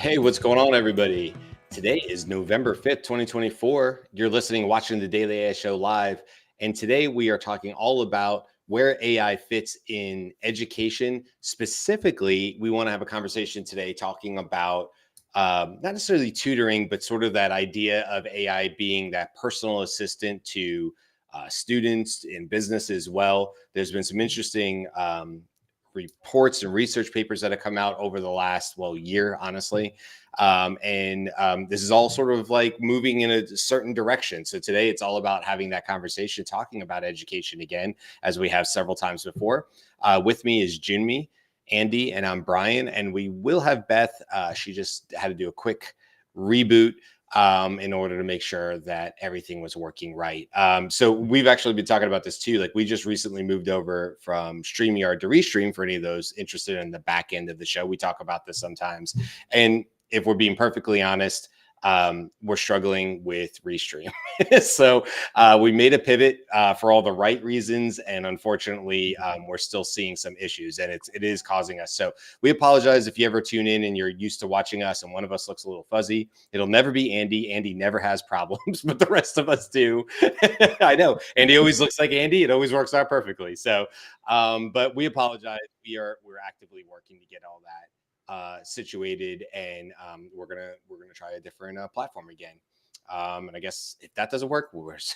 Hey, what's going on, everybody? Today is November 5th, 2024. You're listening, watching the Daily AI Show live. And today we are talking all about where AI fits in education. Specifically, we want to have a conversation today talking about not necessarily tutoring, but sort of that idea of AI being that personal assistant to students in business as well. There's been some interesting reports and research papers that have come out over the last year, honestly, and this is all sort of like moving in a certain direction. So today it's all about having that conversation, talking about education again, as we have several times before. With me is Junmi, Andy, and I'm Brian, and we will have Beth. She just had to do a quick reboot in order to make sure that everything was working right. So we've actually been talking about this too. Like, we just recently moved over from StreamYard to Restream. For any of those interested in the back end of the show, we talk about this sometimes. And if we're being perfectly honest, we're struggling with Restream. So we made a pivot for all the right reasons, and unfortunately, we're still seeing some issues, and it is causing us. So we apologize if you ever tune in and you're used to watching us and one of us looks a little fuzzy. It'll never be Andy. Andy never has problems, but the rest of us do. I know Andy always looks like Andy. It always works out perfectly. So, but we apologize. We're actively working to get all that situated, and we're gonna try a different platform again. And I guess if that doesn't work,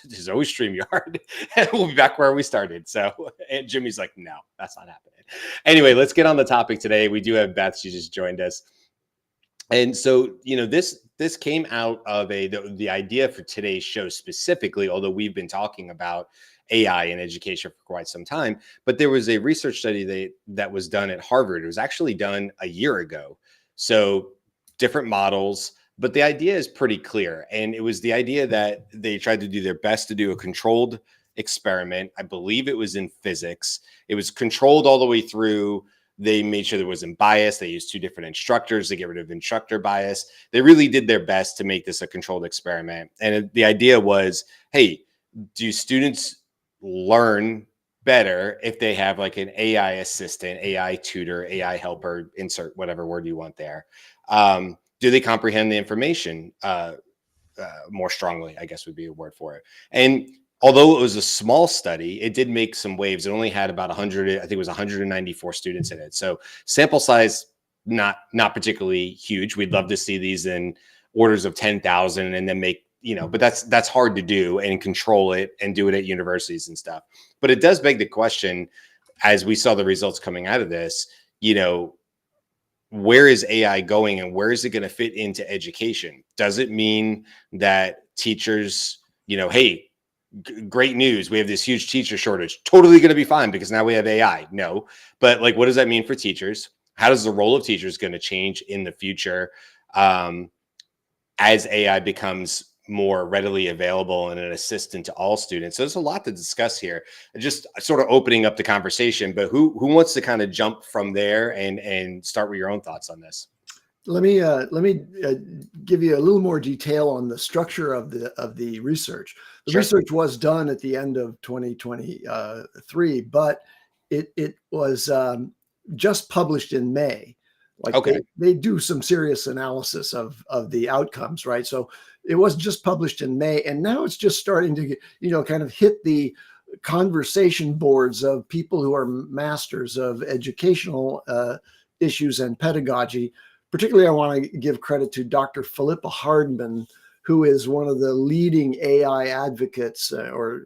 there's always StreamYard, and we'll be back where we started. So, and Jimmy's like, no, that's not happening. Anyway, let's get on the topic today. We do have Beth. She just joined us. And so, this came out of the idea for today's show specifically, although we've been talking about AI in education for quite some time. But there was a research study that was done at Harvard. It was actually done a year ago. So different models, but the idea is pretty clear. And it was the idea that they tried to do their best to do a controlled experiment. I believe it was in physics. It was controlled all the way through. They made sure there wasn't bias. They used two different instructors to get rid of instructor bias. They really did their best to make this a controlled experiment. And the idea was, hey, do students learn better if they have like an AI assistant, AI tutor, AI helper, insert whatever word you want there? Do they comprehend the information more strongly, I guess would be a word for it. And although it was a small study, it did make some waves. It only had about 100, I think it was 194 students in it. So sample size, not particularly huge. We'd love to see these in orders of 10,000 and then make, but that's hard to do and control it and do it at universities and stuff. But it does beg the question, as we saw the results coming out of this, where is AI going and where is it going to fit into education? Does it mean that teachers, hey, great news, we have this huge teacher shortage, totally going to be fine because now we have AI? No. But like, what does that mean for teachers? How does the role of teachers going to change in the future as AI becomes more readily available and an assistant to all students? So there's a lot to discuss here. Just sort of opening up the conversation, but who wants to kind of jump from there and start with your own thoughts on this? Let me give you a little more detail on the structure of the research. The Sure. research was done at the end of 2023, but it was just published in May. Like, Okay. they do some serious analysis of the outcomes, right? So it was just published in May, and now it's just starting to kind of hit the conversation boards of people who are masters of educational issues and pedagogy. Particularly, I want to give credit to Dr. Philippa Hardman, who is one of the leading AI advocates or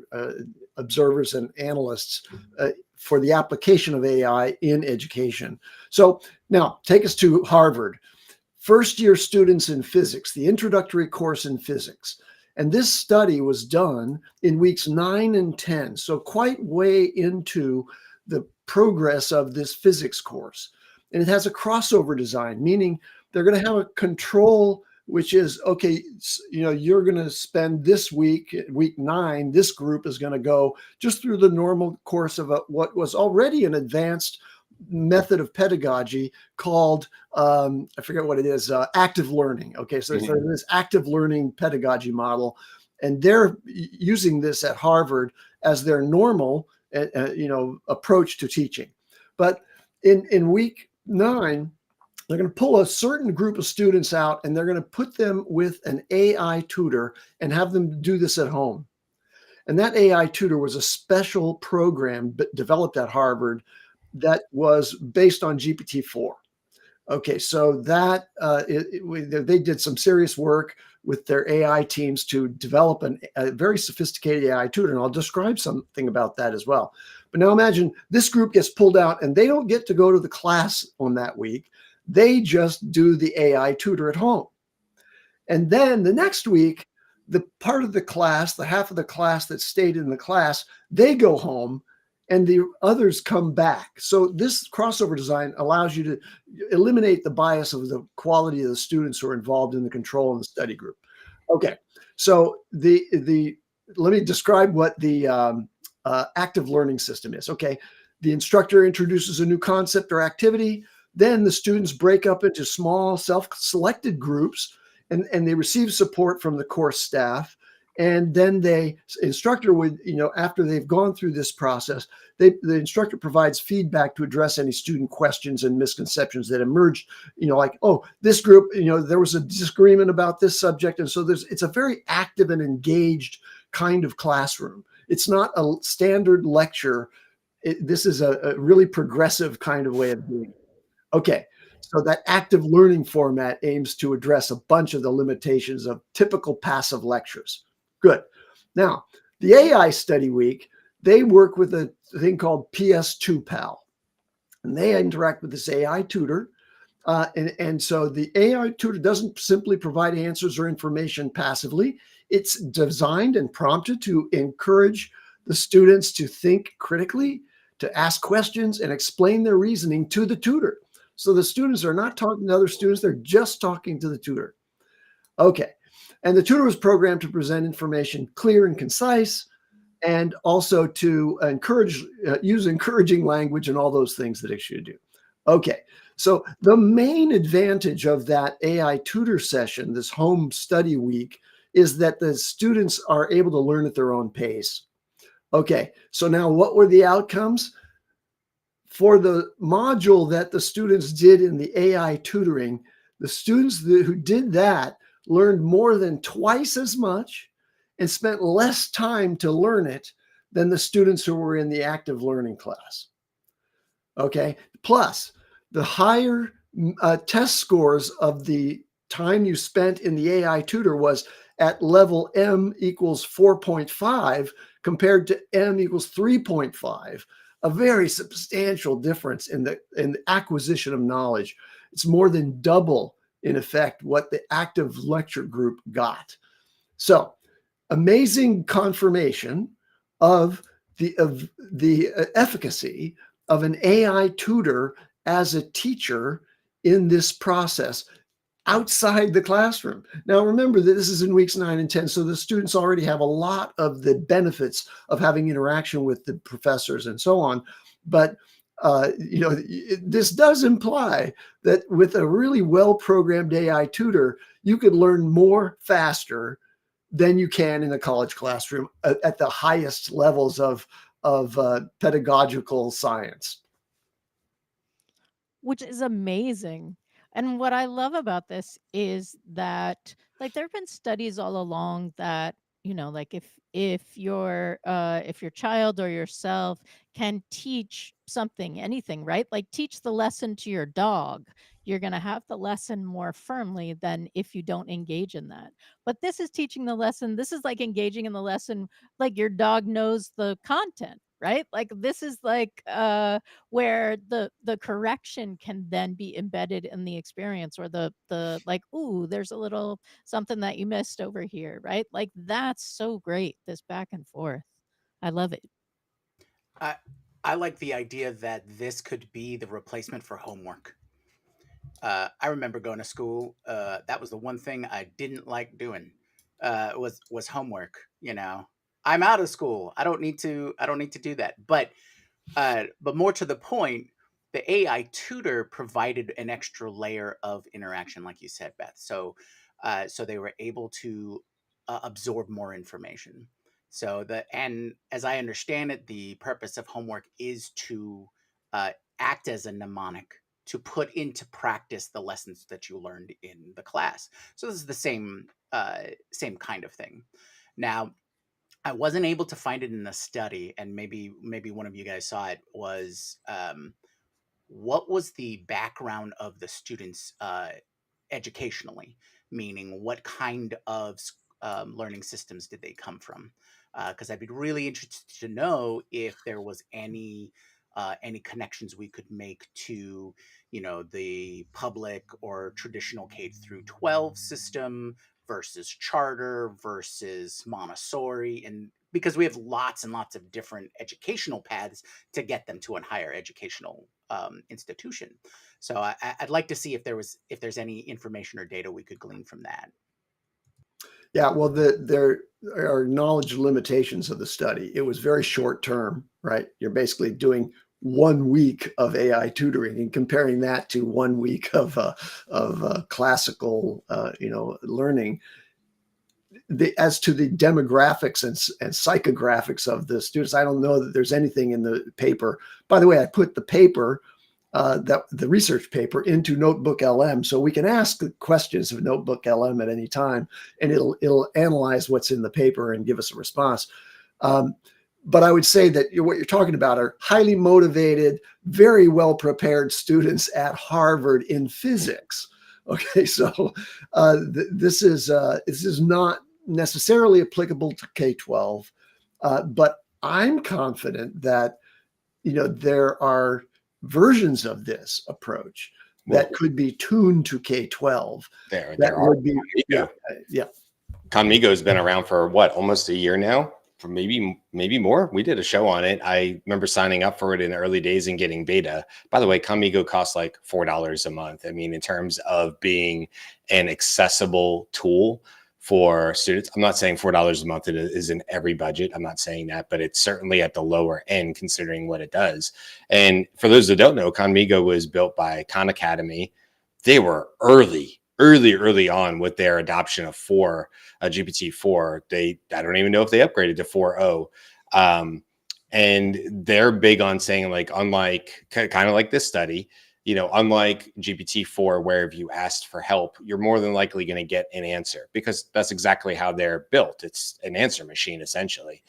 observers and analysts for the application of AI in education. So now take us to Harvard. First year students in physics, the introductory course in physics. And this study was done in weeks 9 and 10. So quite way into the progress of this physics course. And it has a crossover design, meaning they're going to have a control, which is, okay, you're going to spend this week 9, this group is going to go just through the normal course of what was already an advanced method of pedagogy called, I forget what it is, active learning. Okay, so there's this active learning pedagogy model, and they're using this at Harvard as their normal, approach to teaching. But in week 9, They're going to pull a certain group of students out and they're going to put them with an AI tutor and have them do this at home. And that AI tutor was a special program developed at Harvard that was based on GPT-4. Okay, so that they did some serious work with their AI teams to develop a very sophisticated AI tutor, and I'll describe something about that as well. But now imagine this group gets pulled out, and they don't get to go to the class on that week. They just do the AI tutor at home. And then the next week, the part of the class, the half of the class that stayed in the class, they go home and the others come back. So this crossover design allows you to eliminate the bias of the quality of the students who are involved in the control of the study group. Okay, so the let me describe what the active learning system is. Okay, the instructor introduces a new concept or activity. Then the students break up into small self-selected groups and they receive support from the course staff. And then instructor would, after they've gone through this process, the instructor provides feedback to address any student questions and misconceptions that emerged, like, oh, this group, there was a disagreement about this subject. And so it's a very active and engaged kind of classroom. It's not a standard lecture. This is a really progressive kind of way of doing it. Okay, so that active learning format aims to address a bunch of the limitations of typical passive lectures. Good. Now, the AI study week, they work with a thing called PS2Pal, and they interact with this AI tutor. And so the AI tutor doesn't simply provide answers or information passively. It's designed and prompted to encourage the students to think critically, to ask questions, and explain their reasoning to the tutor. So the students are not talking to other students, they're just talking to the tutor. Okay. And the tutor was programmed to present information clear and concise, and also to use encouraging language and all those things that it should do. Okay. So the main advantage of that AI tutor session, this home study week, is that the students are able to learn at their own pace. Okay. So now what were the outcomes? For the module that the students did in the AI tutoring, the students who did that learned more than twice as much and spent less time to learn it than the students who were in the active learning class. Okay. Plus, the higher test scores of the time you spent in the AI tutor was at level M equals 4.5 compared to M equals 3.5, a very substantial difference in the acquisition of knowledge. It's more than double, in effect, what the active lecture group got. So, amazing confirmation of the efficacy of an AI tutor as a teacher in this process outside the classroom. Now, remember that this is in weeks 9 and 10, so the students already have a lot of the benefits of having interaction with the professors and so on. But this does imply that with a really well-programmed AI tutor, you could learn more faster than you can in the college classroom at the highest levels of pedagogical science. Which is amazing. And what I love about this is that like there have been studies all along that, like if your child or yourself can teach something, anything, right? Like teach the lesson to your dog, you're going to have the lesson more firmly than if you don't engage in that. But this is teaching the lesson. This is like engaging in the lesson like your dog knows the content, right? Like this is like where the correction can then be embedded in the experience, or the like, ooh, there's a little something that you missed over here, right? Like that's so great, this back and forth. I love it. I I like the idea that this could be the replacement for homework. I remember going to school. That was the one thing I didn't like doing. Was homework. I'm out of school. I don't need to. I don't need to do that. But more to the point, the AI tutor provided an extra layer of interaction, like you said, Beth. So they were able to absorb more information. And as I understand it, the purpose of homework is to uh, act as a mnemonic to put into practice the lessons that you learned in the class. So this is the same kind of thing. Now, I wasn't able to find it in the study, and maybe one of you guys saw it. Was what was the background of the students educationally? Meaning, what kind of learning systems did they come from? Because I'd be really interested to know if there was any connections we could make to, the public or traditional K through 12 system versus charter versus Montessori, and because we have lots and lots of different educational paths to get them to a higher educational institution. So I'd like to see if there's any information or data we could glean from that. Yeah, well, there are knowledge limitations of the study. It was very short term, right? You're basically doing 1 week of AI tutoring and comparing that to 1 week of classical, learning. As to the demographics and psychographics of the students, I don't know that there's anything in the paper. By the way, I put the paper, the research paper, into Notebook LM, so we can ask the questions of Notebook LM at any time, and it'll analyze what's in the paper and give us a response. But I would say that what you're talking about are highly motivated, very well prepared students at Harvard in physics. Okay, so this is not necessarily applicable to K-12, but I'm confident that there are versions of this approach that could be tuned to K-12. There would be yeah. Conmigo has been around for what, almost a year now, for maybe more. We did a show on it. I remember signing up for it in the early days and getting beta. By the way, Conmigo costs like $4 a month. I mean, in terms of being an accessible tool for students, I'm not saying $4 a month is in every budget. I'm not saying that, but it's certainly at the lower end considering what it does. And for those that don't know, Conmigo was built by Khan Academy. They were early on with their adoption of GPT-4. I don't even know if they upgraded to 4.0. And they're big on saying, like, unlike kind of like this study, unlike GPT-4, where if you asked for help, you're more than likely going to get an answer, because that's exactly how they're built. It's an answer machine, essentially.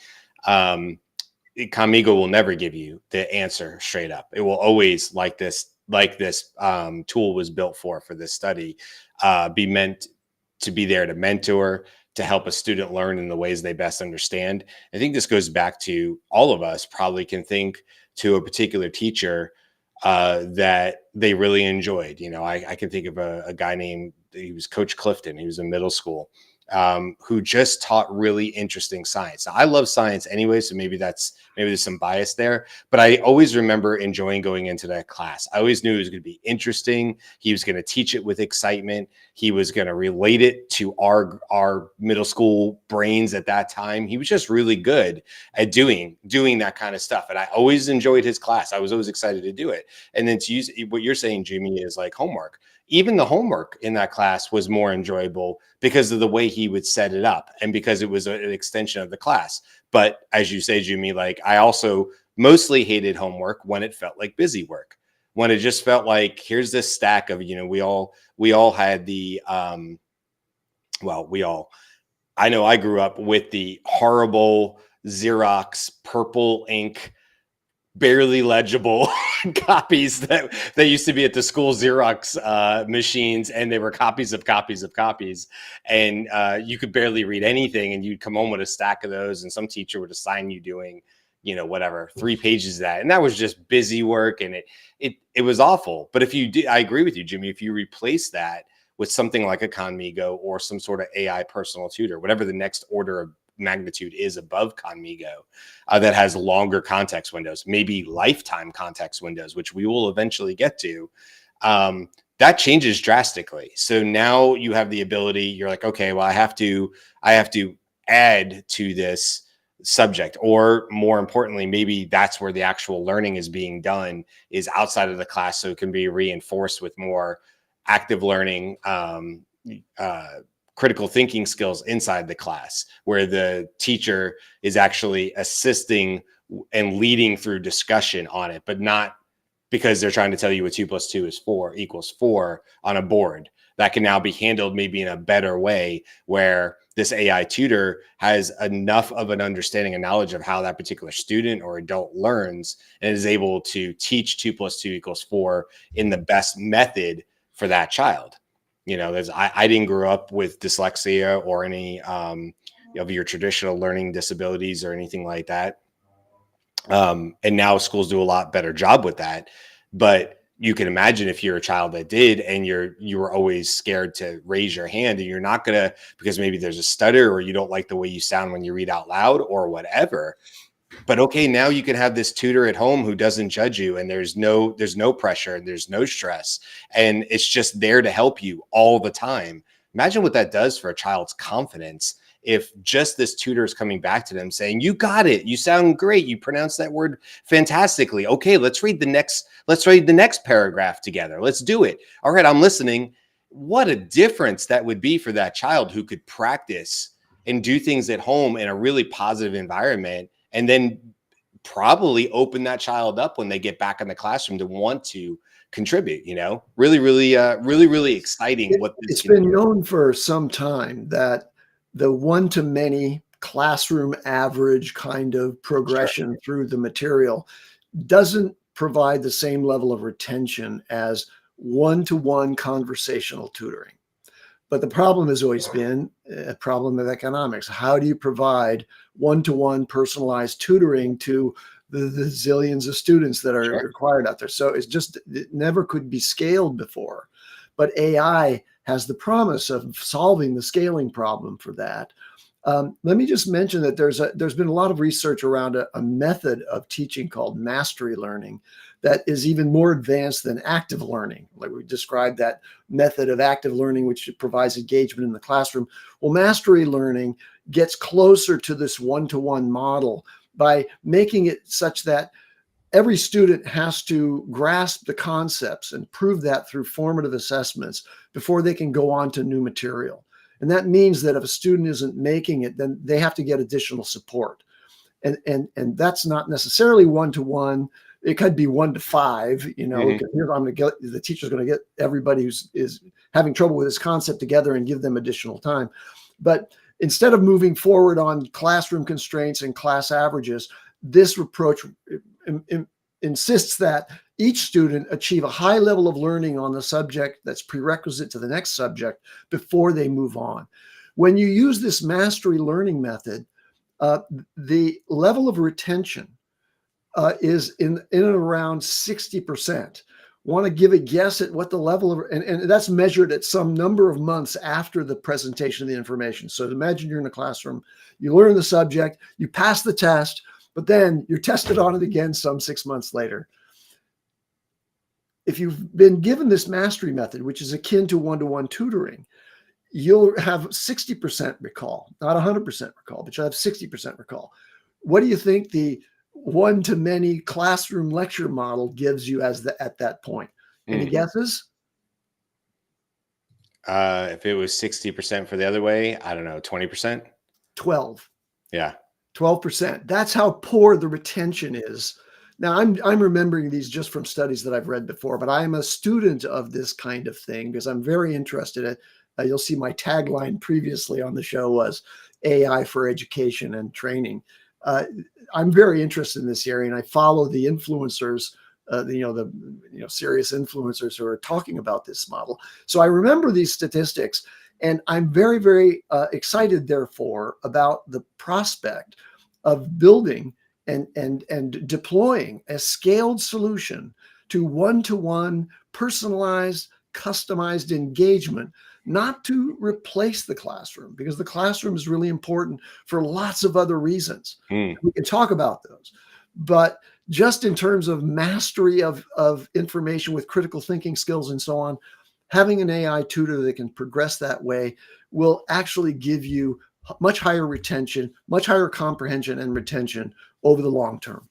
Conmigo will never give you the answer straight up. It will always, like this tool was built for this study, be meant to be there to mentor, to help a student learn in the ways they best understand. I think this goes back to all of us probably can think to a particular teacher that they really enjoyed. I can think of a guy he was Coach Clifton. He was in middle school, who just taught really interesting science. Now, I love science anyway, so maybe there's some bias there, but I always remember enjoying going into that class. I always knew it was going to be interesting. He was going to teach it with excitement. He was going to relate it to our middle school brains at that time. He was just really good at doing that kind of stuff. And I always enjoyed his class. I was always excited to do it. And then to use what you're saying, Jimmy, is like homework. Even the homework in that class was more enjoyable because of the way he would set it up and because it was an extension of the class. But as you say, Jimmy, like, I also mostly hated homework when it felt like busy work, when it just felt like, here's this stack of, we all had the, I know I grew up with the horrible Xerox purple ink, barely legible copies that used to be at the school Xerox machines, and they were copies of copies of copies, and you could barely read anything, and you'd come home with a stack of those, and some teacher would assign you doing 3 pages of that, and that was just busy work, and it was awful. But if you did, I agree with you, Jimmy, if you replace that with something like a Conmigo or some sort of AI personal tutor, whatever the next order of magnitude is above Conmigo, that has longer context windows, maybe lifetime context windows, which we will eventually get to, that changes drastically. So now you have the ability, you're like, okay, well, I have to add to this subject, or more importantly, maybe that's where the actual learning is being done, is outside of the class, so it can be reinforced with more active learning, critical thinking skills inside the class, where the teacher is actually assisting and leading through discussion on it, but not because they're trying to tell you what 2 + 2 is 4 equals 4 on a board. That can now be handled maybe in a better way, where this AI tutor has enough of an understanding and knowledge of how that particular student or adult learns, and is able to teach 2 + 2 = 4 in the best method for that child. You know, I didn't grow up with dyslexia or any of your traditional learning disabilities or anything like that. And now schools do a lot better job with that. But you can imagine if you're a child that did, and you were always scared to raise your hand, and you're not gonna, because maybe there's a stutter, or you don't like the way you sound when you read out loud or whatever. But okay, now you can have this tutor at home who doesn't judge you, and there's no pressure, and there's no stress, and it's just there to help you all the time. Imagine what that does for a child's confidence, if just this tutor is coming back to them saying, "You got it. You sound great. You pronounce that word fantastically. Okay, let's read the next paragraph together. Let's do it. All right, I'm listening." What a difference that would be for that child, who could practice and do things at home in a really positive environment, and then probably open that child up when they get back in the classroom to want to contribute. Really exciting what this It's can been do. known for some time that the one-to-many classroom average kind of Sure. progression through the material doesn't provide the same level of retention as one-to-one conversational tutoring. But the problem has always been a problem of economics. How do you provide one-to-one personalized tutoring to the zillions of students that are Sure. required out there? So it never could be scaled before. But AI has the promise of solving the scaling problem for that. Let me just mention that there's been a lot of research around a method of teaching called mastery learning that is even more advanced than active learning. Like we described that method of active learning, which provides engagement in the classroom. Well, mastery learning gets closer to this one-to-one model by making it such that every student has to grasp the concepts and prove that through formative assessments before they can go on to new material. And that means that if a student isn't making it, then they have to get additional support. And that's not necessarily one-to-one. It could be 1-to-5, you know, the teacher's going to get everybody is having trouble with this concept together and give them additional time. But instead of moving forward on classroom constraints and class averages, this approach insists that each student achieve a high level of learning on the subject that's prerequisite to the next subject before they move on. When you use this mastery learning method, the level of retention is in and around 60%. Want to give a guess at what the level of, and that's measured at some number of months after the presentation of the information. So imagine you're in a classroom, you learn the subject, you pass the test, but then you're tested on it again some 6 months later. If you've been given this mastery method, which is akin to one-to-one tutoring, you'll have 60% recall, not 100% recall, but you'll have 60% recall. What do you think the one-to-many classroom lecture model gives you at that point? Any guesses? If it was 60% for the other way, I don't know, 20%? 12. Yeah. 12%. That's how poor the retention is. Now, I'm remembering these just from studies that I've read before, but I'm a student of this kind of thing because I'm very interested in, you'll see my tagline previously on the show was AI for education and training. I'm very interested in this area, and I follow the influencers, serious influencers who are talking about this model. So I remember these statistics, and I'm very, very excited, therefore, about the prospect of building and deploying a scaled solution to one-to-one personalized, customized engagement, not to replace the classroom, because the classroom is really important for lots of other reasons. We can talk about those. But just in terms of mastery of information with critical thinking skills and so on, having an AI tutor that can progress that way will actually give you much higher retention, much higher comprehension and retention over the long term.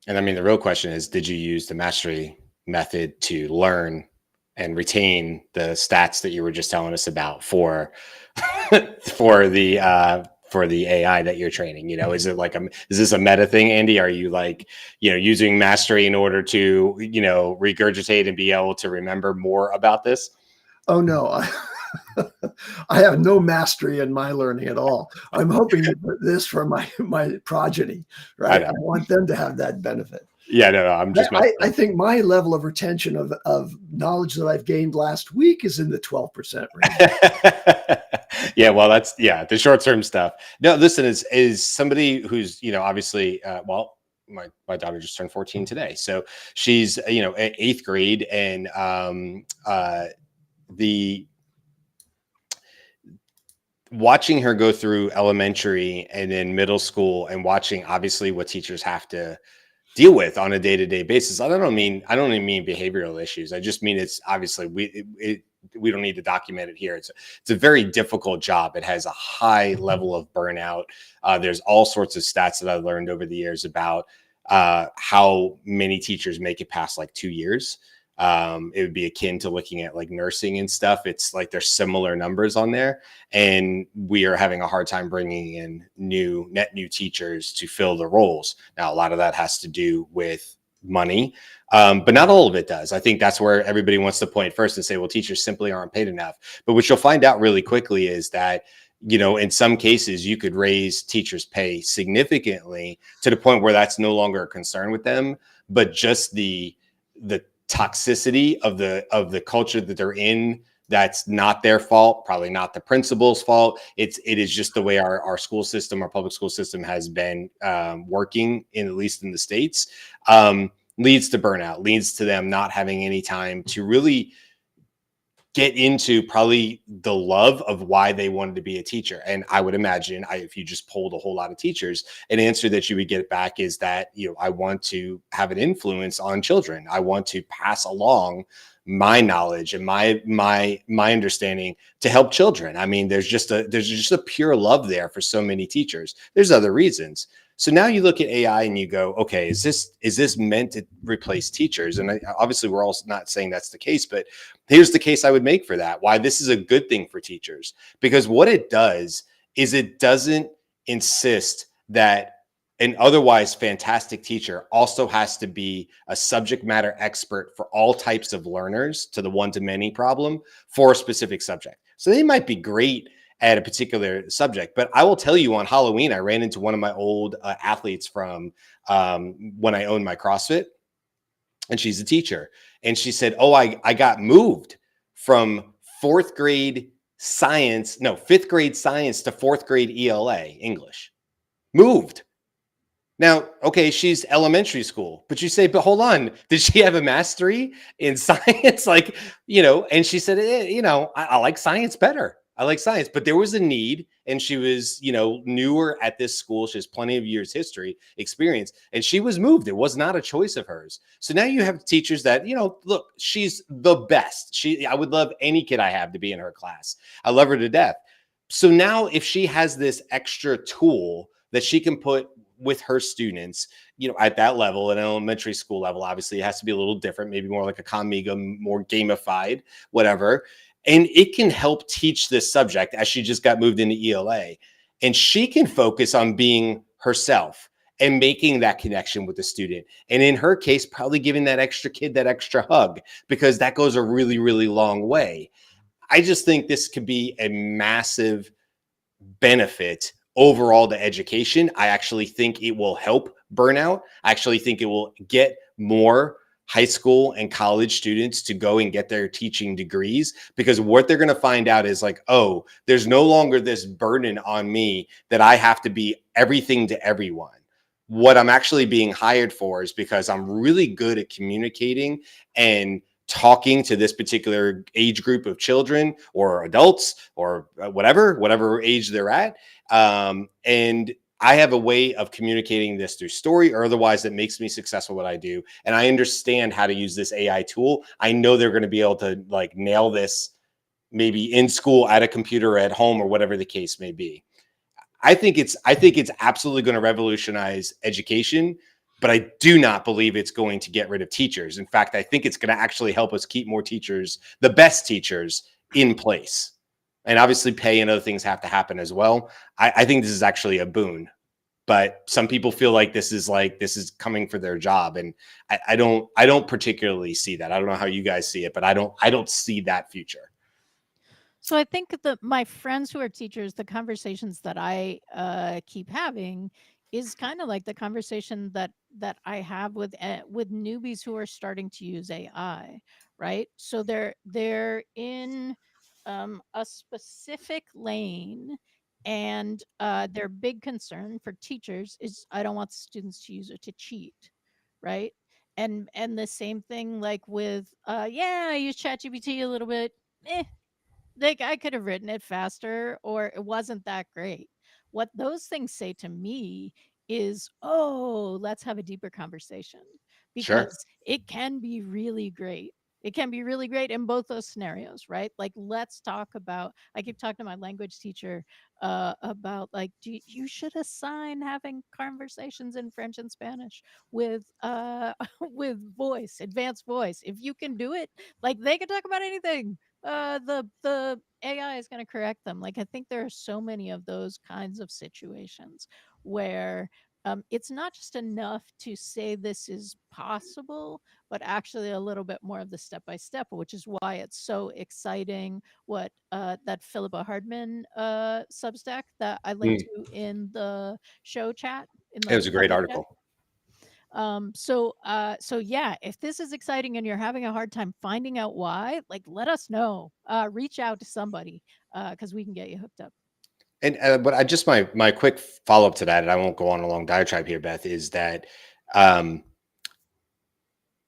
And I mean, the real question is, did you use the mastery method to learn and retain the stats that you were just telling us about for the for the AI that you're training? Is it like is this a meta thing, Andy? Are you like, using mastery in order to, regurgitate and be able to remember more about this? Oh no, I have no mastery in my learning at all. I'm hoping to put this for my progeny, right? I want them to have that benefit. Yeah, no, I'm just. I think my level of retention of knowledge that I've gained last week is in the 12% range. Yeah, well, that's the short-term stuff. No, listen, is somebody who's obviously well, my daughter just turned 14 today, so she's eighth grade, and the watching her go through elementary and then middle school, and watching obviously what teachers have to deal with on a day-to-day basis. I don't even mean behavioral issues. I just mean it's obviously we don't need to document it here. It's a very difficult job. It has a high level of burnout. There's all sorts of stats that I've learned over the years about how many teachers make it past like 2 years. It would be akin to looking at like nursing and stuff. It's like there's similar numbers on there, and we are having a hard time bringing in net new teachers to fill the roles. Now, a lot of that has to do with money, but not all of it does. I think that's where everybody wants to point first and say, well, teachers simply aren't paid enough. But what you'll find out really quickly is that, in some cases, you could raise teachers' pay significantly to the point where that's no longer a concern with them, but just the toxicity of the culture that they're in, that's not their fault, probably not the principal's fault. It is just the way our school system, our public school system has been working, at least in the States, leads to burnout, leads to them not having any time to really get into probably the love of why they wanted to be a teacher. And I would imagine if you just polled a whole lot of teachers, an answer that you would get back is that, I want to have an influence on children. I want to pass along my knowledge and my understanding to help children. I mean, there's just a pure love there for so many teachers. There's other reasons. So now you look at AI and you go, okay, is this meant to replace teachers? And obviously we're all not saying that's the case, but here's the case I would make for that, why this is a good thing for teachers. Because what it does is it doesn't insist that an otherwise fantastic teacher also has to be a subject matter expert for all types of learners to the one-to-many problem for a specific subject. So they might be great at a particular subject, but I will tell you, on Halloween, I ran into one of my old athletes from when I owned my CrossFit, and she's a teacher. And she said, oh, I got moved from fifth grade science to fourth grade ELA English. Moved. Now, okay, she's elementary school, but you say, but hold on, did she have a mastery in science? And she said, I like science better. I like science, but there was a need, and she was, newer at this school. She has plenty of years experience, and she was moved. It was not a choice of hers. So now you have teachers that, look, she's the best. I would love any kid I have to be in her class. I love her to death. So now if she has this extra tool that she can put with her students, at that level, at an elementary school level, obviously it has to be a little different, maybe more like a Comigo, more gamified, whatever. And it can help teach this subject as she just got moved into ELA. And she can focus on being herself and making that connection with the student. And in her case, probably giving that extra kid that extra hug, because that goes a really, really long way. I just think this could be a massive benefit overall to education. I actually think it will help burnout. I actually think it will get more high school and college students to go and get their teaching degrees, because what they're going to find out is like, oh, there's no longer this burden on me that I have to be everything to everyone. What I'm actually being hired for is because I'm really good at communicating and talking to this particular age group of children or adults or whatever age they're at. And I have a way of communicating this through story or otherwise that makes me successful what I do. And I understand how to use this AI tool. I know they're going to be able to like nail this maybe in school, at a computer, or at home, or whatever the case may be. I think it's absolutely going to revolutionize education, but I do not believe it's going to get rid of teachers. In fact, I think it's going to actually help us keep more teachers, the best teachers, in place. And obviously pay and other things have to happen as well. I think this is actually a boon, but some people feel like this is coming for their job. And I don't particularly see that. I don't know how you guys see it, but I don't see that future. So I think that my friends who are teachers, the conversations that I keep having is kind of like the conversation that I have with newbies who are starting to use AI, right? So they're in a specific lane, and their big concern for teachers is, I don't want students to use it to cheat, right? And the same thing like with yeah, I use ChatGPT a little bit. Like, I could have written it faster, or it wasn't that great. What those things say to me is, "Oh, let's have a deeper conversation," Sure. because it can be really great. It can be really great in both those scenarios, right? Like, let's talk about, I keep talking to my language teacher about, like, you should assign having conversations in French and Spanish with with voice, advanced voice. If you can do it, like, they can talk about anything. The AI is going to correct them. Like, I think there are so many of those kinds of situations where it's not just enough to say this is possible, but actually a little bit more of the step by step, which is why it's so exciting. What that Philippa Hardman Substack that I linked Mm, to in the show chat, in it the was a great public chat. article. So yeah, if this is exciting and you're having a hard time finding out why, like, let us know. Reach out to somebody, because we can get you hooked up. And but I just my quick follow up to that, and I won't go on a long diatribe here, Beth, is that um,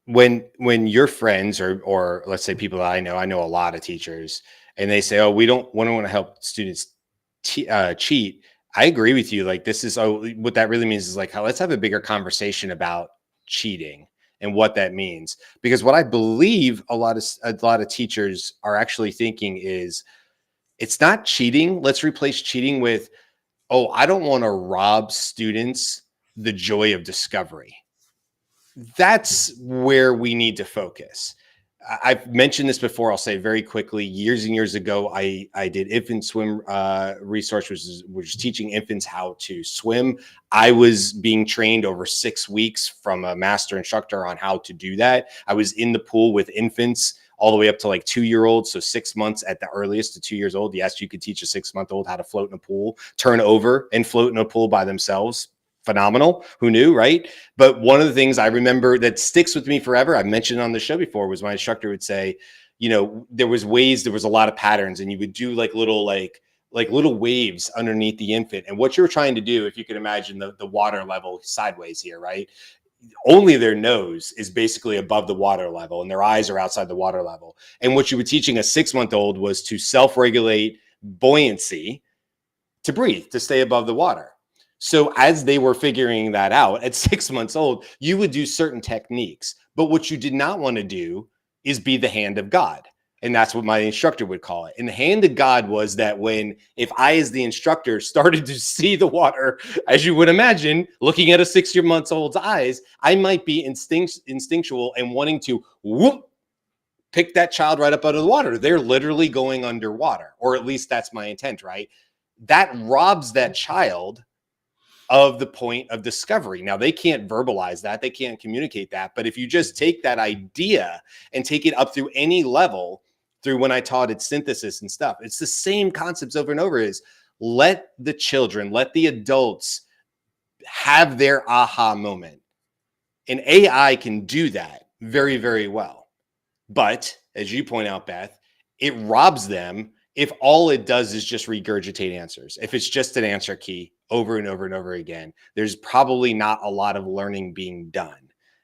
when your friends or let's say people that I know a lot of teachers, and they say, "Oh, we don't want to help students cheat." I agree with you. Like this is what that really means is like let's have a bigger conversation about cheating and what that means. Because what I believe a lot of teachers are actually thinking is it's not cheating. Let's replace cheating with, oh, I don't want to rob students the joy of discovery. That's where we need to focus. I've mentioned this before. I'll say very quickly. Years and years ago, I did infant swim research, which was teaching infants how to swim. I was being trained over 6 weeks from a master instructor on how to do that. I was in the pool with infants all the way up to like 2-year-olds. So 6 months at the earliest to 2 years old. Yes, you could teach a 6-month-old how to float in a pool, turn over and float in a pool by themselves. Phenomenal. Who knew, right? But one of the things I remember that sticks with me forever, I've mentioned on the show before, was my instructor would say, you know, there was a lot of patterns, and you would do like little waves underneath the infant. And what you're trying to do, if you can imagine the water level sideways here, right? Only their nose is basically above the water level and their eyes are outside the water level. And what you were teaching a 6-month-old was to self-regulate buoyancy to breathe, to stay above the water. So as they were figuring that out at 6 months old, you would do certain techniques. But what you did not want to do is be the hand of God. And that's what my instructor would call it. And the hand of God was that if I, as the instructor, started to see the water, as you would imagine, looking at a 6-month-old's eyes, I might be instinctual and wanting to pick that child right up out of the water. They're literally going underwater, or at least that's my intent, right? That robs that child of the point of discovery. Now, they can't verbalize that, they can't communicate that, but if you just take that idea and take it up through any level, through when I taught it synthesis and stuff, it's the same concepts over and over, is let the children, let the adults have their aha moment. And AI can do that very, very well. But as you point out, Beth, it robs them if all it does is just regurgitate answers. If it's just an answer key over and over and over again, there's probably not a lot of learning being done.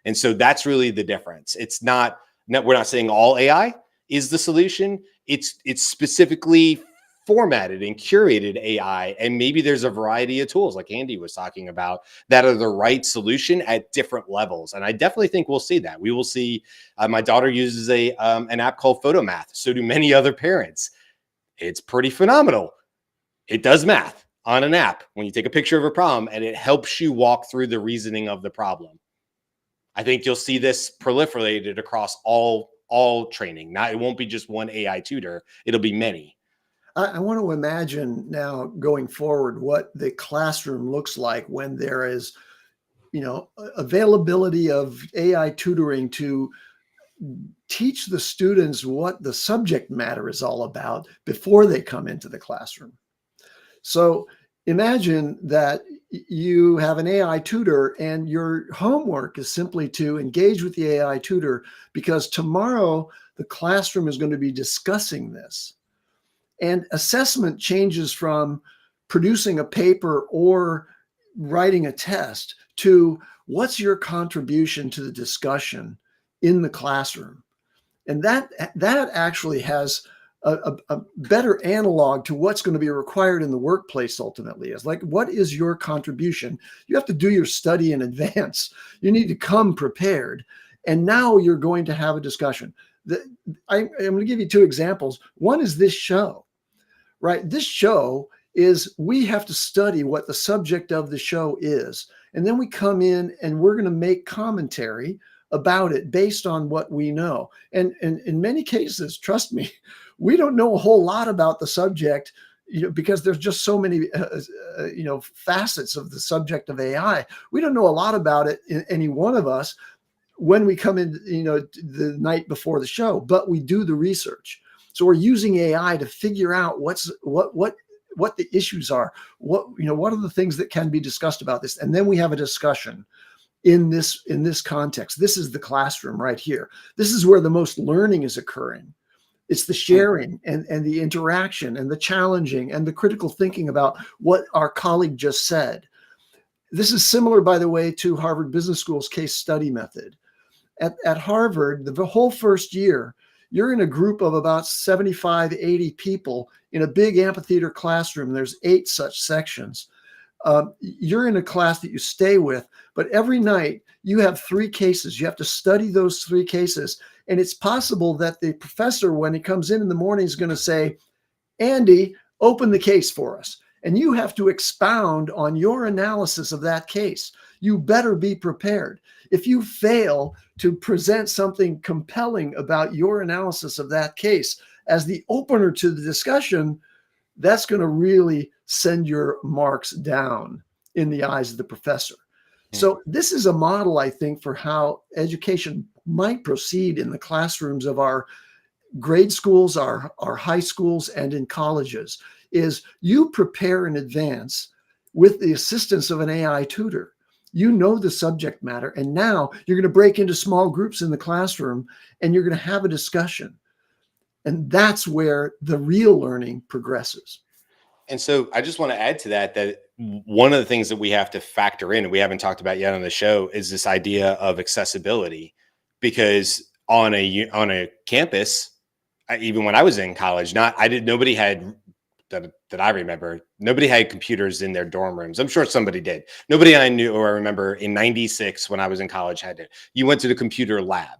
And so that's really the difference. It's not, we're not saying all AI is the solution. It's specifically formatted and curated AI. And maybe there's a variety of tools like Andy was talking about that are the right solution at different levels. And I definitely think we'll see that. We will see, my daughter uses an app called Photomath. So do many other parents. It's pretty phenomenal. It does math on an app when you take a picture of a problem, and it helps you walk through the reasoning of the problem. I think you'll see this proliferated across all training. It won't be just one AI tutor. It'll be many. I want to imagine now going forward what the classroom looks like when there is, availability of AI tutoring to teach the students what the subject matter is all about before they come into the classroom. So imagine that you have an AI tutor and your homework is simply to engage with the AI tutor, because tomorrow the classroom is going to be discussing this. And assessment changes from producing a paper or writing a test to what's your contribution to the discussion in the classroom. And that actually has a better analog to what's going to be required in the workplace ultimately. Is like, what is your contribution? You have to do your study in advance. You need to come prepared. And now you're going to have a discussion. I'm going to give you two examples. One is this show, right? This show is, we have to study what the subject of the show is. And then we come in and we're going to make commentary about it based on what we know. And in many cases, trust me, we don't know a whole lot about the subject, because there's just so many, facets of the subject of AI. We don't know a lot about it, any one of us, when we come in, the night before the show, but we do the research. So we're using AI to figure out what the issues are, what are the things that can be discussed about this, and then we have a discussion in this context. This is the classroom right here. This is where the most learning is occurring. It's the sharing and the interaction and the challenging and the critical thinking about what our colleague just said. This is similar, by the way, to Harvard Business School's case study method. At Harvard, the whole first year, you're in a group of about 75, 80 people in a big amphitheater classroom. There's 8 such sections. You're in a class that you stay with, but every night you have 3 cases. You have to study those 3 cases. And it's possible that the professor, when he comes in the morning, is going to say, Andy, open the case for us. And you have to expound on your analysis of that case. You better be prepared. If you fail to present something compelling about your analysis of that case as the opener to the discussion, that's going to really send your marks down in the eyes of the professor. So this is a model, I think, for how education might proceed in the classrooms of our grade schools, our high schools, and in colleges, is you prepare in advance with the assistance of an AI tutor. You know the subject matter, and now you're going to break into small groups in the classroom and you're going to have a discussion. And that's where the real learning progresses. And so I just want to add to that one of the things that we have to factor in, and we haven't talked about yet on the show, is this idea of accessibility. Because on a campus, even when I was in college, nobody had, that I remember, nobody had computers in their dorm rooms. I'm sure somebody did. Nobody I knew or I remember in '96 when I was in college had it. You went to the computer lab.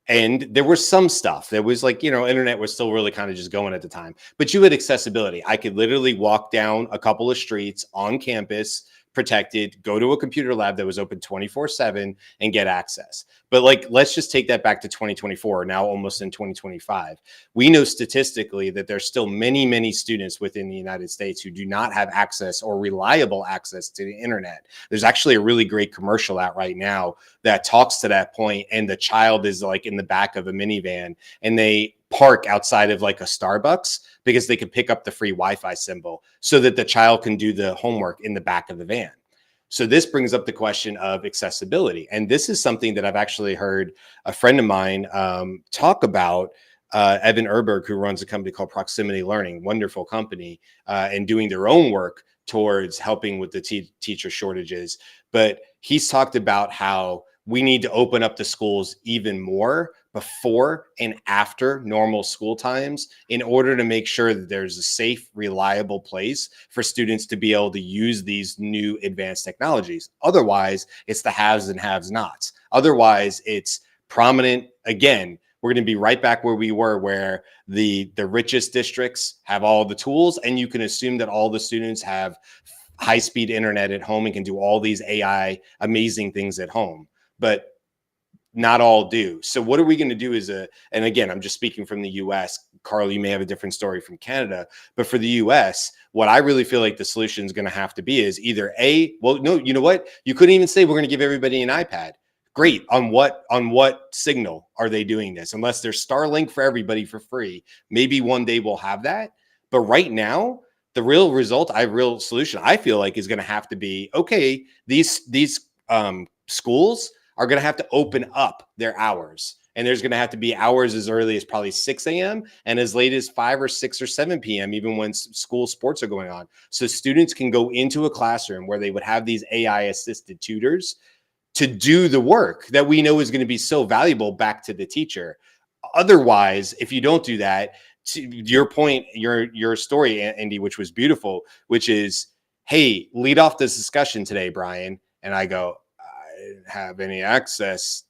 And there was some stuff that was like, internet was still really kind of just going at the time, but you had accessibility. I could literally walk down a couple of streets on campus, protected, go to a computer lab that was open 24/7 and get access. But let's just take that back to 2024, now almost in 2025. We know statistically that there's still many, many students within the United States who do not have access or reliable access to the internet. There's actually a really great commercial out right now that talks to that point, and the child is in the back of a minivan and they park outside of a Starbucks because they can pick up the free Wi-Fi symbol so that the child can do the homework in the back of the van. So this brings up the question of accessibility. And this is something that I've actually heard a friend of mine talk about, Evan Erberg, who runs a company called Proximity Learning, wonderful company, and doing their own work towards helping with the teacher shortages. But he's talked about how we need to open up the schools even more before and after normal school times in order to make sure that there's a safe, reliable place for students to be able to use these new advanced technologies. Otherwise, it's the haves and have nots. Otherwise, it's prominent. Again, we're going to be right back where we were, where the richest districts have all the tools, and you can assume that all the students have high-speed internet at home and can do all these AI amazing things at home. But not all do. So what are we going to do and again, I'm just speaking from the US. Carl, you may have a different story from Canada, but for the US, what I really feel like the solution is going to have to be is either no, you know what? You couldn't even say we're going to give everybody an iPad. Great. On what signal are they doing this? Unless there's Starlink for everybody for free. Maybe one day we'll have that. But right now, the real solution I feel like is going to have to be, okay, these schools are going to have to open up their hours. And there's going to have to be hours as early as probably 6 a.m. and as late as 5 or 6 or 7 p.m., even when school sports are going on. So students can go into a classroom where they would have these AI assisted tutors to do the work that we know is going to be so valuable back to the teacher. Otherwise, if you don't do that, to your point, your story, Andy, which was beautiful, which is, hey, lead off this discussion today, Brian. And I go, I didn't have any access.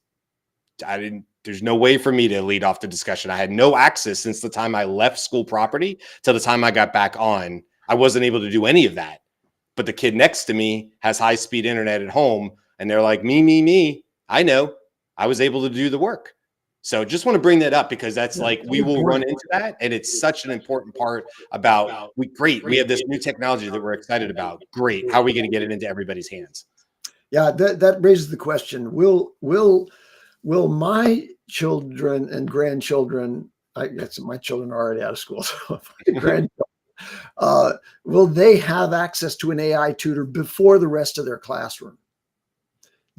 There's no way for me to lead off the discussion. I had no access since the time I left school property till the time I got back on. I wasn't able to do any of that. But the kid next to me has high-speed internet at home, and they're like, me. I know. I was able to do the work. So just want to bring that up because that's we will run into that. And it's such an important part about, we have this new technology that we're excited about. Great. How are we going to get it into everybody's hands? Yeah, that raises the question, will my children and grandchildren, I guess my children are already out of school, so my grandchildren, will they have access to an AI tutor before the rest of their classroom?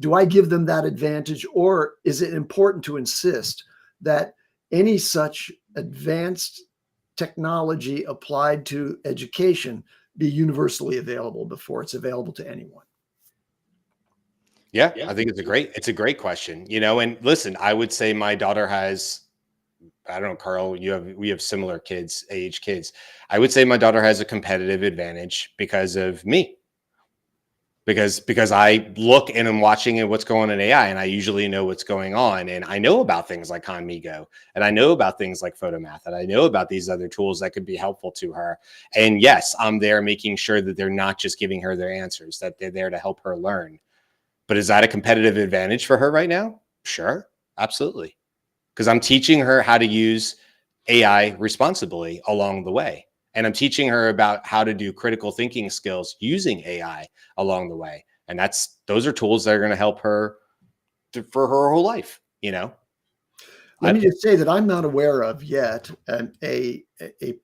Do I give them that advantage, or is it important to insist that any such advanced technology applied to education be universally available before it's available to anyone? Yeah, I think it's a great question, and listen, I would say my daughter has, I don't know, Carl, we have similar age kids. I would say my daughter has a competitive advantage because of me. Because I look and I'm watching what's going on in AI, and I usually know what's going on, and I know about things like Kigo, and I know about things like Photomath, and I know about these other tools that could be helpful to her. And yes, I'm there making sure that they're not just giving her their answers, that they're there to help her learn. But is that a competitive advantage for her right now? Sure, absolutely. Because I'm teaching her how to use AI responsibly along the way. And I'm teaching her about how to do critical thinking skills using AI along the way. And those are tools that are going to help her for her whole life, Let me just say that I'm not aware of yet a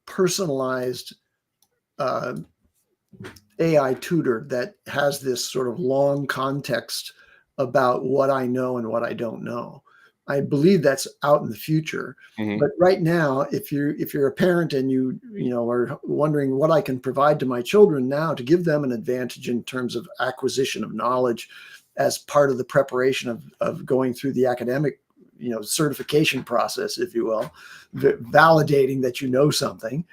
personalized AI tutor that has this sort of long context about what I know and what I don't know. I believe that's out in the future. Mm-hmm. But right now, if you're a parent and you are wondering what I can provide to my children now to give them an advantage in terms of acquisition of knowledge as part of the preparation of going through the academic certification process, if you will, validating that you know something.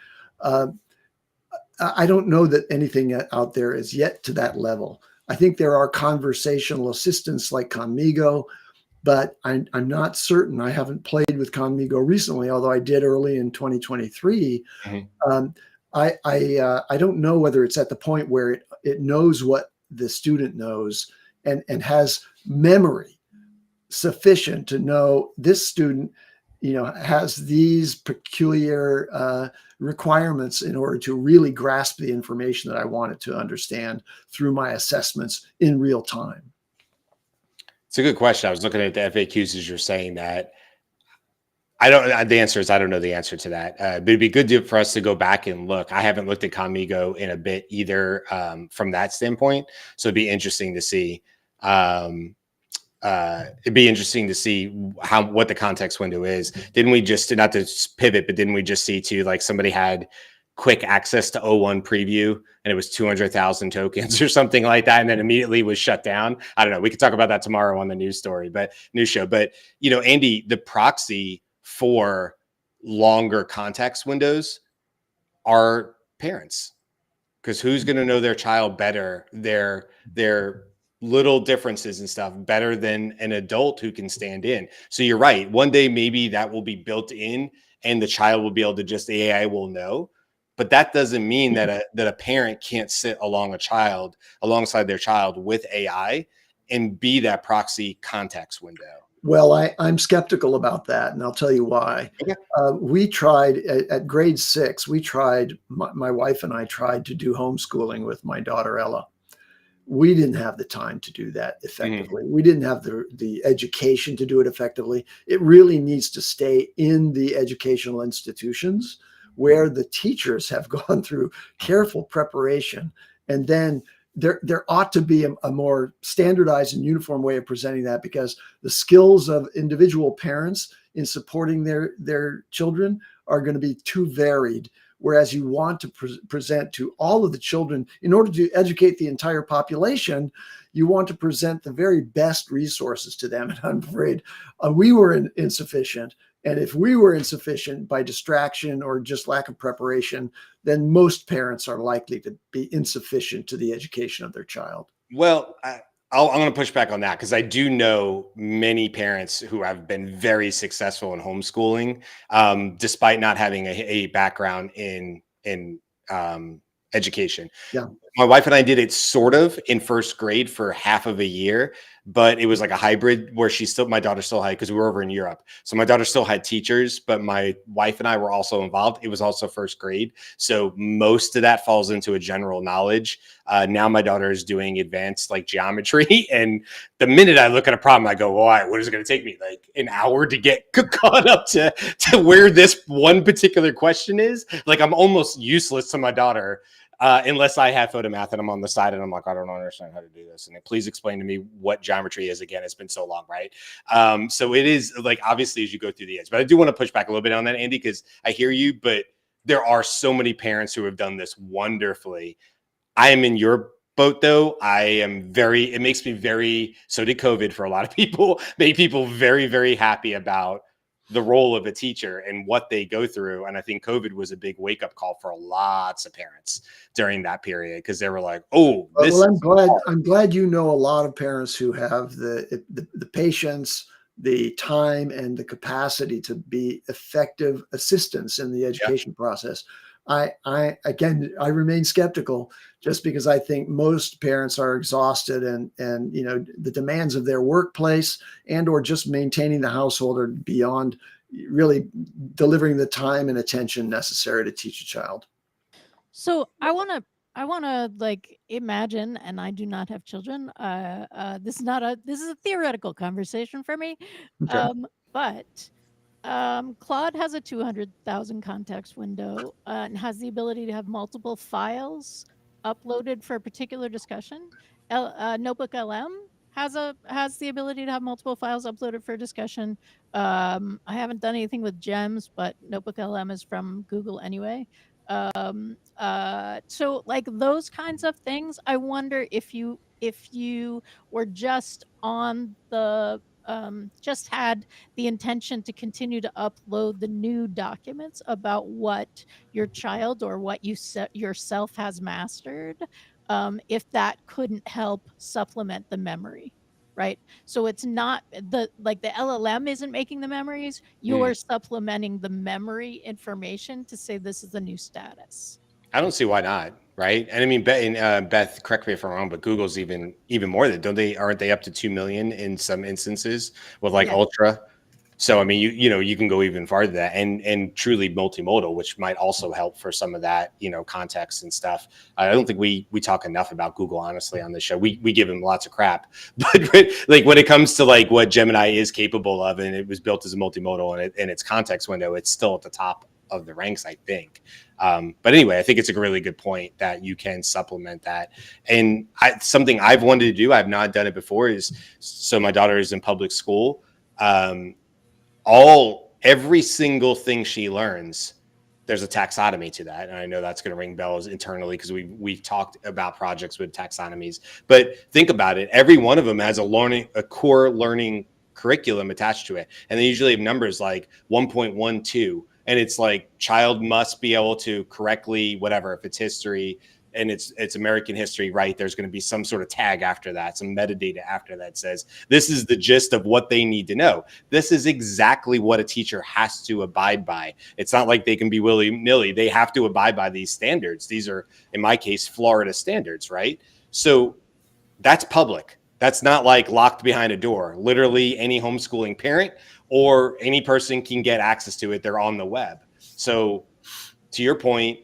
I don't know that anything out there is yet to that level. I think there are conversational assistants like Kigo, but I'm not certain. I haven't played with Kigo recently, although I did early in 2023. Mm-hmm. I don't know whether it's at the point where it knows what the student knows and has memory sufficient to know this student, has these peculiar requirements in order to really grasp the information that I want it to understand through my assessments in real time. It's a good question. I was looking at the FAQs as you're saying that. The answer is I don't know the answer to that. But it'd be good for us to go back and look. I haven't looked at Kigo in a bit either from that standpoint. So it'd be interesting to see. It'd be interesting to see what the context window is. Didn't we just, not to pivot, but didn't we just see too, like somebody had quick access to O1 preview and it was 200,000 tokens or something like that, and then immediately was shut down? I don't know. We could talk about that tomorrow on the news show. But Andy, the proxy for longer context windows are parents, because who's going to know their child better, their little differences and stuff better than an adult who can stand in. So you're right. One day, maybe that will be built in and the child will be able to the AI will know. But that doesn't mean that a parent can't sit alongside their child with AI and be that proxy context window. Well, I'm skeptical about that, and I'll tell you why. Okay. We tried at grade 6, we tried, my wife and I tried to do homeschooling with my daughter Ella. We didn't have the time to do that Mhm. effectively. We didn't have the education to do it effectively. It really needs to stay in the educational institutions where the teachers have gone through careful preparation. And then there ought to be a more standardized and uniform way of presenting that, because the skills of individual parents in supporting their children are going to be too varied. Whereas you want to present to all of the children, in order to educate the entire population, you want to present the very best resources to them. And I'm afraid we were insufficient. And if we were insufficient by distraction or just lack of preparation, then most parents are likely to be insufficient to the education of their child. Well, I'm going to push back on that, because I do know many parents who have been very successful in homeschooling, despite not having a background in education. Yeah. My wife and I did it sort of in first grade for half of a year, but it was like a hybrid where my daughter still had, because we were over in Europe. So my daughter still had teachers, but my wife and I were also involved. It was also first grade. So most of that falls into a general knowledge. Now my daughter is doing advanced like geometry. And the minute I look at a problem, I go, all right, what is it going to take me? Like an hour to get caught up to where this one particular question is? Like I'm almost useless to my daughter. Unless I have photo math and I'm on the side and I'm like, I don't understand how to do this. And please explain to me what geometry is again. It's been so long, right? So it is like, obviously, as you go through the edge. But I do want to push back a little bit on that, Andy, because I hear you, but there are so many parents who have done this wonderfully. I am in your boat, though. It makes me very, so did COVID for a lot of people, made people very, very happy about the role of a teacher and what they go through. And I think COVID was a big wake up call for lots of parents during that period, because they were like, oh, this. Well, I'm glad you know a lot of parents who have the patience, the time, and the capacity to be effective assistants in the education process. I remain skeptical, just because I think most parents are exhausted, and the demands of their workplace and or just maintaining the household are beyond really delivering the time and attention necessary to teach a child. So I want to like imagine, and I do not have children. This is a theoretical conversation for me. Okay. But Claude has a 200,000 context window and has the ability to have multiple files uploaded for a particular discussion. Notebook LM has the ability to have multiple files uploaded for discussion. I haven't done anything with gems, but Notebook LM is from Google anyway. So like those kinds of things, I wonder if you were just on the just had the intention to continue to upload the new documents about what your child or what you yourself has mastered, if that couldn't help supplement the memory, right? So it's not the LLM isn't making the memories, you're supplementing the memory information to say this is the new status. I don't see why not, right? And I mean, Beth, correct me if I'm wrong, but Google's even more than, aren't they up to 2 million in some instances with like Yeah. Ultra? So I mean, you can go even farther than that, and truly multimodal, which might also help for some of that, context and stuff. I don't think we talk enough about Google, honestly, on this show. We give them lots of crap, but like when it comes to like what Gemini is capable of, and it was built as a multimodal and its context window, it's still at the top of the ranks, I think. But anyway, I think it's a really good point that you can supplement that. And something I've wanted to do, I've not done it before, is, so my daughter is in public school. Every single thing she learns, there's a taxonomy to that. And I know that's going to ring bells internally, because we've talked about projects with taxonomies. But think about it. Every one of them has a core learning curriculum attached to it. And they usually have numbers like 1.12. And it's like, child must be able to correctly, whatever, if it's history and it's American history, right? There's going to be some sort of tag after that, some metadata after that says, this is the gist of what they need to know. This is exactly what a teacher has to abide by. It's not like they can be willy-nilly. They have to abide by these standards. These are, in my case, Florida standards, right? So that's public. That's not like locked behind a door. Literally any homeschooling parent or any person can get access to it. They're on the web. So to your point,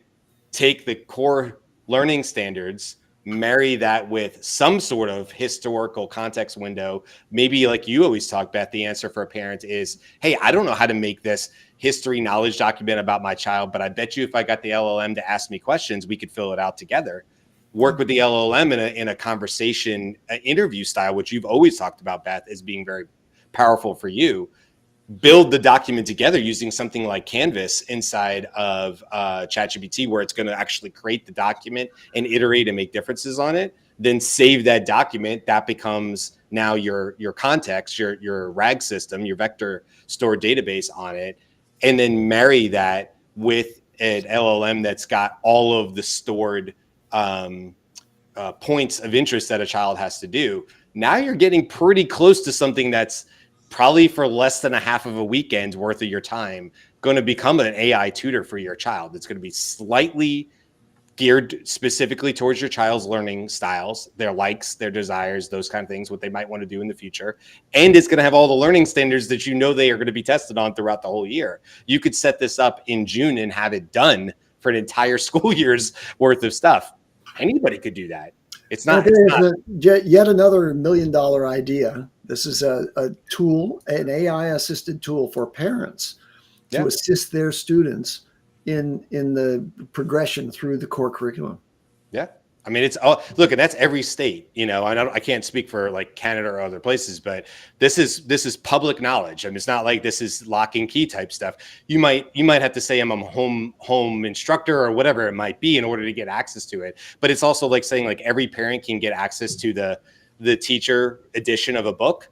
take the core learning standards, marry that with some sort of historical context window. Maybe like you always talk, Beth, the answer for a parent is, hey, I don't know how to make this history knowledge document about my child, but I bet you if I got the LLM to ask me questions, we could fill it out together. Work with the LLM in a conversation interview style, which you've always talked about, Beth, as being very powerful for you. Build the document together using something like Canvas inside of ChatGPT, where it's going to actually create the document and iterate and make differences on it. Then save that document. That becomes now your context, your RAG system, your vector stored database on it, and then marry that with an LLM that's got all of the stored points of interest that a child has to do. Now you're getting pretty close to something that's probably for less than a half of a weekend's worth of your time going to become an AI tutor for your child. It's going to be slightly geared specifically towards your child's learning styles, their likes, their desires, those kind of things, what they might want to do in the future. And it's going to have all the learning standards that you know they are going to be tested on throughout the whole year. You could set this up in June and have it done for an entire school year's worth of stuff. Anybody could do that. It's not, yet another $1 million idea. This is a tool, an AI assisted tool for parents to assist their students in the progression through the core curriculum. Yeah. I mean, it's look, and that's every state, you know, I can't speak for like Canada or other places, but this is public knowledge. I mean, it's not like this is lock and key type stuff. You might have to say I'm a home instructor or whatever it might be in order to get access to it. But it's also like saying like every parent can get access to the teacher edition of a book.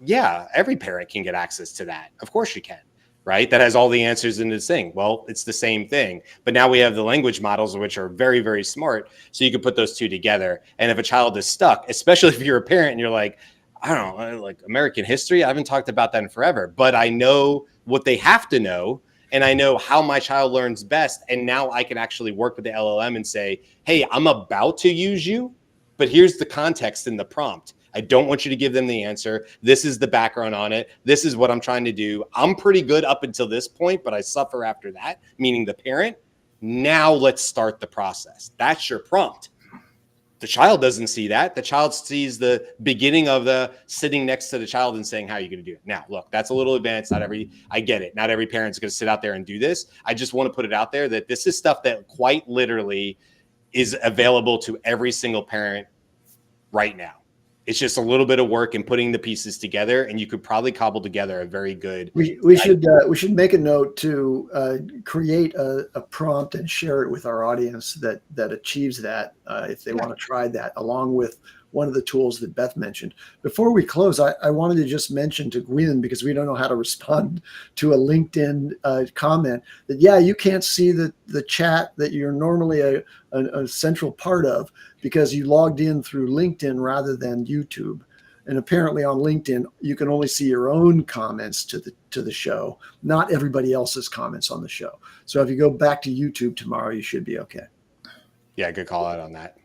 Yeah, every parent can get access to that. Of course you can. Right? That has all the answers in this thing. Well, it's the same thing, but now we have the language models, which are very, very smart. So you can put those two together. And if a child is stuck, especially if you're a parent and you're like, I don't know, like American history, I haven't talked about that in forever, but I know what they have to know. And I know how my child learns best. And now I can actually work with the LLM and say, hey, I'm about to use you, but here's the context in the prompt. I don't want you to give them the answer. This is the background on it. This is what I'm trying to do. I'm pretty good up until this point, but I suffer after that, meaning the parent. Now let's start the process. That's your prompt. The child doesn't see that. The child sees the beginning of the sitting next to the child and saying, how are you going to do it? Now, look, that's a little advanced. I get it. Not every parent's going to sit out there and do this. I just want to put it out there that this is stuff that quite literally is available to every single parent right now. It's just a little bit of work in putting the pieces together, and you could probably cobble together a very good. We should make a note to create a prompt and share it with our audience that achieves that if they want to try that, along with one of the tools that Beth mentioned. Before we close, I wanted to just mention to Gwyn, because we don't know how to respond to a LinkedIn comment, that you can't see the chat that you're normally a central part of, because you logged in through LinkedIn rather than YouTube. And apparently on LinkedIn, you can only see your own comments to the show, not everybody else's comments on the show. So if you go back to YouTube tomorrow, you should be okay. Yeah, good call out on that.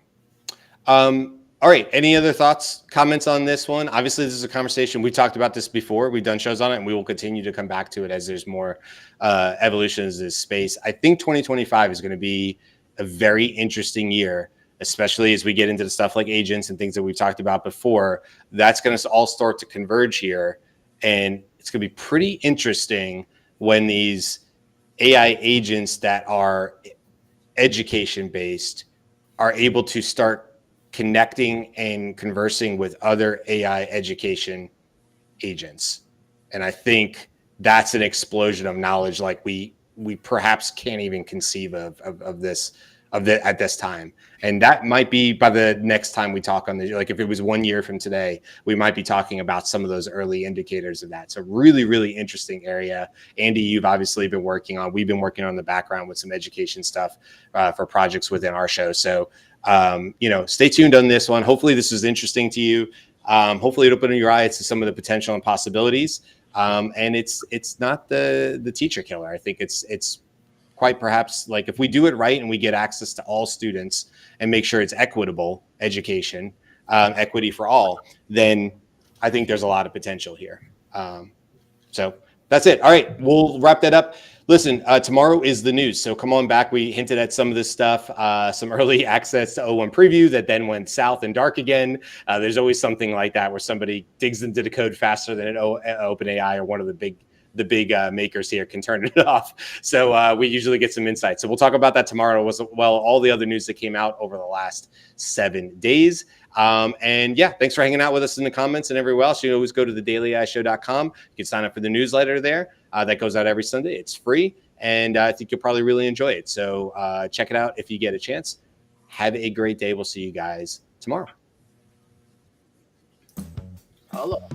All right. Any other thoughts, comments on this one? Obviously, this is a conversation. We talked about this before. We've done shows on it, and we will continue to come back to it as there's more evolutions in this space. I think 2025 is going to be a very interesting year, especially as we get into the stuff like agents and things that we've talked about before. That's going to all start to converge here. And it's going to be pretty interesting when these AI agents that are education-based are able to start connecting and conversing with other AI education agents. And I think that's an explosion of knowledge like we perhaps can't even conceive of this at this time. And that might be by the next time we talk on the, like if it was 1 year from today, we might be talking about some of those early indicators of that. So really, really interesting area. Andy, you've obviously been working on, we've been working on the background with some education stuff for projects within our show. So, stay tuned on this one. Hopefully this is interesting to you. Hopefully it'll open your eyes to some of the potential and possibilities. And it's not the teacher killer. I think it's quite perhaps like if we do it right and we get access to all students and make sure it's equitable education, equity for all, then I think there's a lot of potential here. So that's it. All right, we'll wrap that up. Listen, tomorrow is the news, so come on back. We hinted at some of this stuff, some early access to O1 preview that then went south and dark again. There's always something like that where somebody digs into the code faster than an OpenAI or one of the big makers here can turn it off. So we usually get some insight. So we'll talk about that tomorrow, as well all the other news that came out over the last 7 days. And yeah, thanks for hanging out with us in the comments and everywhere else. You can always go to thedailyashow.com. You can sign up for the newsletter there. That goes out every Sunday. It's free, and I think you'll probably really enjoy it. So check it out if you get a chance. Have a great day. We'll see you guys tomorrow. Hello.